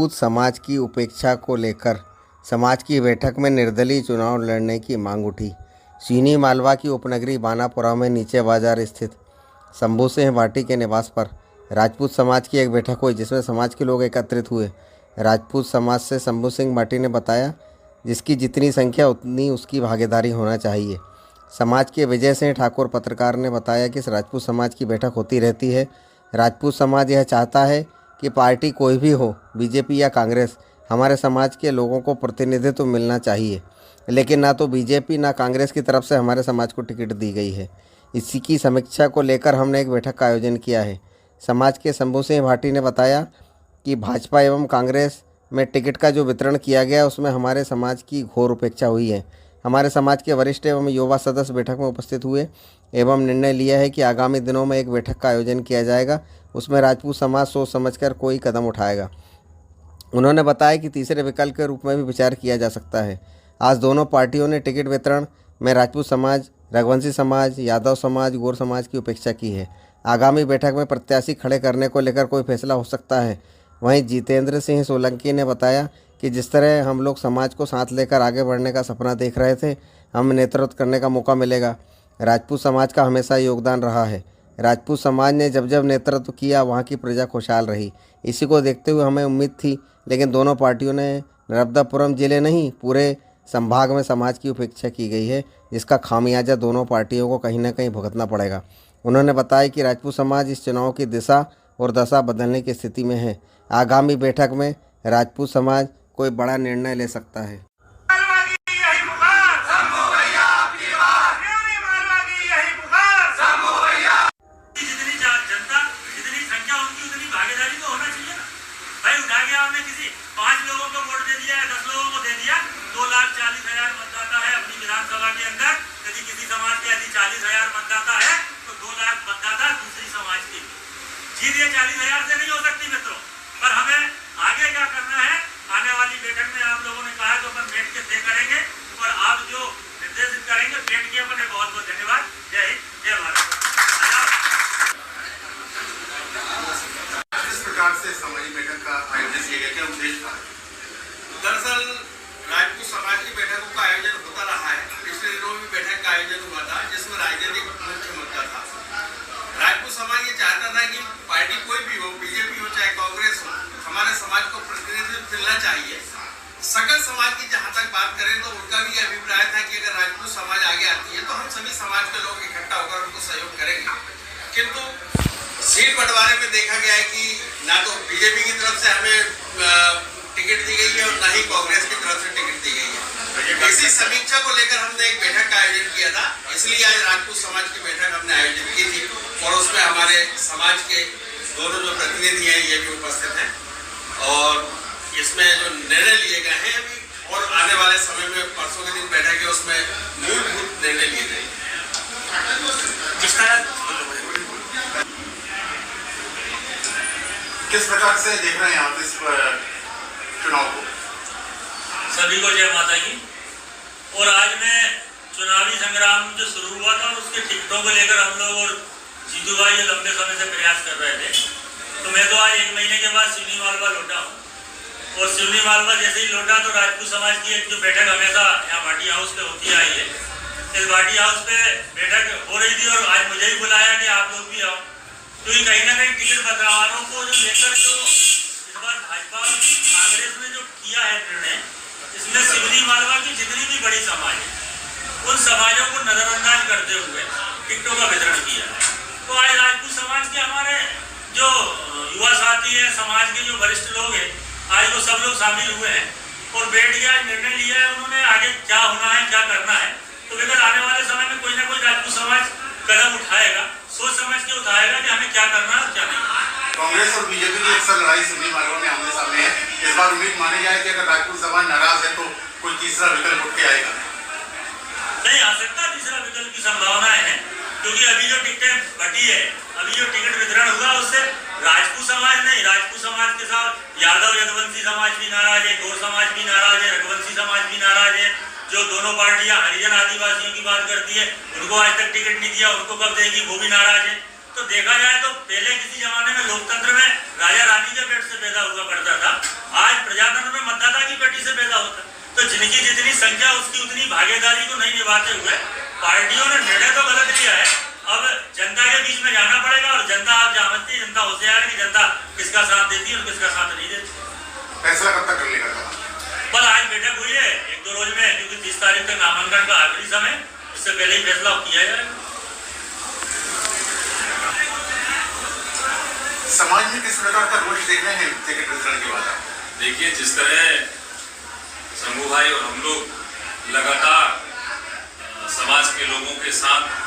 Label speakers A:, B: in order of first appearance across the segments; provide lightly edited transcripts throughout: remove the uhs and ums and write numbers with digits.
A: राजपूत समाज की उपेक्षा को लेकर समाज की बैठक में निर्दलीय चुनाव लड़ने की मांग उठी। चीनी मालवा की उपनगरी बानापुरा में नीचे बाजार स्थित शंभू सिंह भाटी के निवास पर राजपूत समाज की एक बैठक हुई, जिसमें समाज के लोग एकत्रित हुए। राजपूत समाज से शंभू सिंह भाटी ने बताया, जिसकी जितनी संख्या उतनी उसकी भागीदारी होना चाहिए। समाज के विजय सिंह ठाकुर पत्रकार ने बताया कि इस राजपूत समाज की बैठक होती रहती है। राजपूत समाज यह चाहता है कि पार्टी कोई भी हो, बीजेपी या कांग्रेस, हमारे समाज के लोगों को प्रतिनिधित्व मिलना चाहिए, लेकिन ना तो बीजेपी ना कांग्रेस की तरफ से हमारे समाज को टिकट दी गई है। इसी की समीक्षा को लेकर हमने एक बैठक का आयोजन किया है। समाज के शंभू सिंह भाटी ने बताया कि भाजपा एवं कांग्रेस में टिकट का जो वितरण किया गया उसमें हमारे समाज की घोर उपेक्षा हुई है। हमारे समाज के वरिष्ठ एवं युवा सदस्य बैठक में उपस्थित हुए एवं निर्णय लिया है कि आगामी दिनों में एक बैठक का आयोजन किया जाएगा। उसमें राजपूत समाज सोच समझकर कोई कदम उठाएगा। उन्होंने बताया कि तीसरे विकल्प के रूप में भी विचार किया जा सकता है। आज दोनों पार्टियों ने टिकट वितरण में राजपूत समाज, रघुवंशी समाज, यादव समाज, गौर समाज की उपेक्षा की है। आगामी बैठक में प्रत्याशी खड़े करने को लेकर कोई फैसला हो सकता है। वहीं जितेंद्र सिंह सोलंकी ने बताया कि जिस तरह हम लोग समाज को साथ लेकर आगे बढ़ने का सपना देख रहे थे, हमें नेतृत्व करने का मौका मिलेगा। राजपूत समाज का हमेशा योगदान रहा है। राजपूत समाज ने जब जब नेतृत्व किया, वहाँ की प्रजा खुशहाल रही। इसी को देखते हुए हमें उम्मीद थी, लेकिन दोनों पार्टियों ने नर्मदापुरम जिले नहीं, पूरे संभाग में समाज की उपेक्षा की गई है, जिसका खामियाजा दोनों पार्टियों को कहीं ना कहीं भुगतना पड़ेगा। उन्होंने बताया कि राजपूत समाज इस चुनाव की दिशा और दशा बदलने की स्थिति में है। आगामी बैठक में राजपूत समाज कोई बड़ा निर्णय ले सकता है।
B: आपने किसी 5 लोगों को वोट दे दिया है, 10 लोगों को दे दिया, 2,40,000 मतदाता है अपनी विधानसभा के अंदर। यदि किसी समाज के यदि 40,000 मतदाता है तो 2 लाख मतदाता दूसरी समाज की जीत ये 40,000 से नहीं हो सकती मित्रों। पर हमें आगे क्या करना है, आने वाली बैठक में आप लोगों ने कहा तो अपन बैठ के तय करेंगे और आप जो निर्देशित करेंगे बैठ के अपन। बहुत बहुत धन्यवाद। जय हिंद, जय भारत।
C: किस प्रकार से सामाजिक बैठक का आयोजन किया गया, क्या उद्देश्य था?
D: दरअसल राजपूत समाज की बैठकों का आयोजन होता रहा है। पिछले दिनों में बैठक का आयोजन हुआ था, जिसमें राजनीतिक मुख्य मुद्दा था। राजपूत समाज ये चाहता था कि पार्टी कोई भी हो, बीजेपी हो चाहे कांग्रेस हो, हमारे समाज को प्रतिनिधित्व मिलना चाहिए। सकल समाज की जहां तक बात करें तो उनका भी अभिप्राय था कि अगर राजपूत समाज आगे आती है तो हम सभी समाज के लोग इकट्ठा होकर उनको सहयोग करेंगे। किंतु सीट बंटवारे में देखा गया है कि ना तो बीजेपी की तरफ से हमें टिकट दी गई है और ना ही कांग्रेस की तरफ से टिकट दी गई है। इसी समीक्षा को लेकर हमने एक बैठक का आयोजन किया था। इसलिए आज राजपूत समाज की बैठक हमने आयोजित की थी और उसमें हमारे समाज के दोनों जो प्रतिनिधि हैं ये भी उपस्थित हैं और इसमें जो निर्णय लिए गए हैं अभी और आने वाले समय में परसों के दिन बैठक है उसमें मूलभूत निर्णय लिए गए।
C: किस प्रकार से देख रहे हैं आप इस चुनाव को?
B: सभी को जय माता की। और आज में चुनावी संग्राम जो शुरू हुआ था उसके टिकटों को लेकर हम लोग और जीतू भाई ये लंबे समय से प्रयास कर रहे थे। तो मैं तो आज 1 महीने के बाद सिवनी मालवा लौटा हूँ और सिवनी मालवा जैसे ही लौटा तो राजपूत समाज की एक जो बैठक हमेशा यहाँ भाटी हाउस पे होती आई है, इस भाटी हाउस पे बैठक हो रही थी और आज मुझे ही बुलाया कि आप लोग भी आओ, क्योंकि कहीं ना कहीं टिकट बदलावों को जो लेकर जो इस बार भाजपा कांग्रेस ने जो किया है निर्णय, इसमें सिवनी मालवा की जितनी भी बड़ी समाज है उन समाजों को नजरअंदाज करते हुए टिकटों का वितरण किया है। तो आज राजपूत समाज के हमारे जो युवा साथी है, समाज के जो वरिष्ठ लोग हैं, आज वो सब लोग शामिल हुए हैं और बैठ के आज निर्णय लिया है उन्होंने आगे क्या होना है, क्या करना है। तो बिल्कुल आने वाले समय में कोई ना कोई राजपूत समाज कदम उठाएगा, सोच समझ के उठाएगा कि हमें क्या करना है क्या नहीं।
C: कांग्रेस और बीजेपी की अक्सर लड़ाई सिवनी मालवा में आमने सामने है। इस बार उम्मीद मानी जाए कि अगर राजपूत समाज नाराज है तो कोई तीसरा विकल्प उठ के आएगा?
B: नहीं आ सकता तीसरा विकल्प की संभावनाएं हैं, क्योंकि अभी जो टिकटें बटी है, अभी जो टिकट वितरण हुआ उससे राजपूत समाज नहीं, राजपूत समाज के साथ यादव यदुवंशी समाज भी नाराज है, गौर समाज भी नाराज है, रघुवंशी समाज भी नाराज है। जो दोनों पार्टियां हरिजन आदिवासियों की बात करती है उनको आज तक टिकट नहीं दिया, उनको कब देगी वो भी नाराज है। तो देखा जाए तो पहले किसी जमाने में लोकतंत्र में राजा रानी के पेट से पैदा हुआ करता था, आज प्रजातंत्र में मतदाता की पेटी से पैदा होता है। तो जिनकी जितनी संख्या उसकी उतनी भागीदारी को नहीं निभाते हुए पार्टियों ने निर्णय तो गलत लिया है। अब जनता के बीच में जाना पड़ेगा और जनता आप जानती है, जनता होशियार है कि जनता किसका साथ देती है और किसका साथ नहीं देती।
C: फैसला कब तक कर लेगा?
B: कल आज बैठक हुई है 1-2 रोज में, क्योंकि 30 तारीख तक नामांकन का आखिरी समय, इससे पहले ही फैसला किया जाएगा।
C: समाज में किस प्रकार का रोष देखना है टिकट वितरण के बाद?
E: देखिए, जिस तरह शंभू भाई और हम लोग लगातार समाज के लोगों के साथ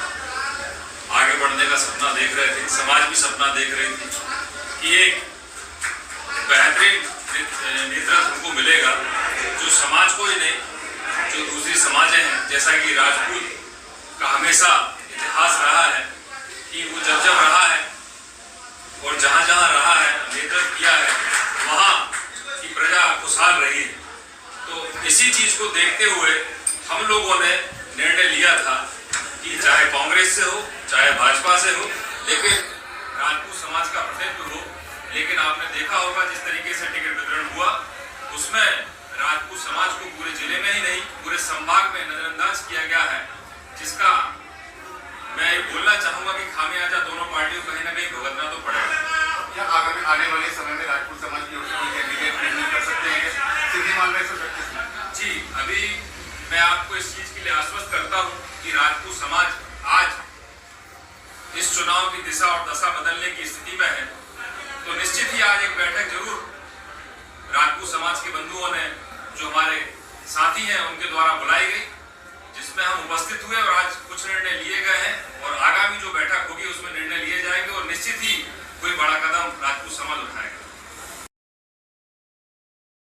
E: आगे बढ़ने का सपना देख रहे थे, समाज भी सपना देख रही थी कि एक बेहतरीन नेतृत्व हमको मिलेगा जो समाज को ही नहीं, जो दूसरी समाजें हैं, जैसा कि राजपूत का हमेशा इतिहास रहा है कि वो जब जब रहा है और जहाँ जहाँ रहा है, नेतृत्व किया है, वहाँ की प्रजा खुशहाल रही है। तो इसी चीज को देखते हुए हम लोगों ने निर्णय लिया था कि चाहे कांग्रेस से हो चाहे भाजपा से हो, लेकिन राजपूत समाज का प्रतिनिधित्व हो। लेकिन आपने देखा होगा जिस तरीके से टिकट वितरण हुआ, उसमें राजपूत समाज को पूरे जिले में ही नहीं पूरे संभाग में नजरअंदाज किया गया है, जिसका मैं ये बोलना चाहूंगा कि खामियाजा दोनों पार्टियों को कहीं ना कहीं भुगतना तो पड़ेगा।
C: क्या आने वाले समय में राजपूत समाज की ओर से कोई कैंडिडेट निर्णय कर सकते हैं? सिद्धि मालवा से
E: जी, अभी मैं आपको इस चीज के लिए आश्वस्त करता हूं कि राजपूत समाज आज इस चुनाव की दिशा और दशा बदलने की स्थिति में है। तो निश्चित ही आज एक बैठक जरूर राजपूत समाज के बंधुओं ने, जो हमारे साथी हैं, उनके द्वारा बुलाई गई, जिसमें हम उपस्थित हुए और आज कुछ निर्णय लिए गए हैं और आगामी जो बैठक होगी उसमें निर्णय लिए जाएंगे और निश्चित ही कोई बड़ा कदम राजपूत समाज उठाएगा।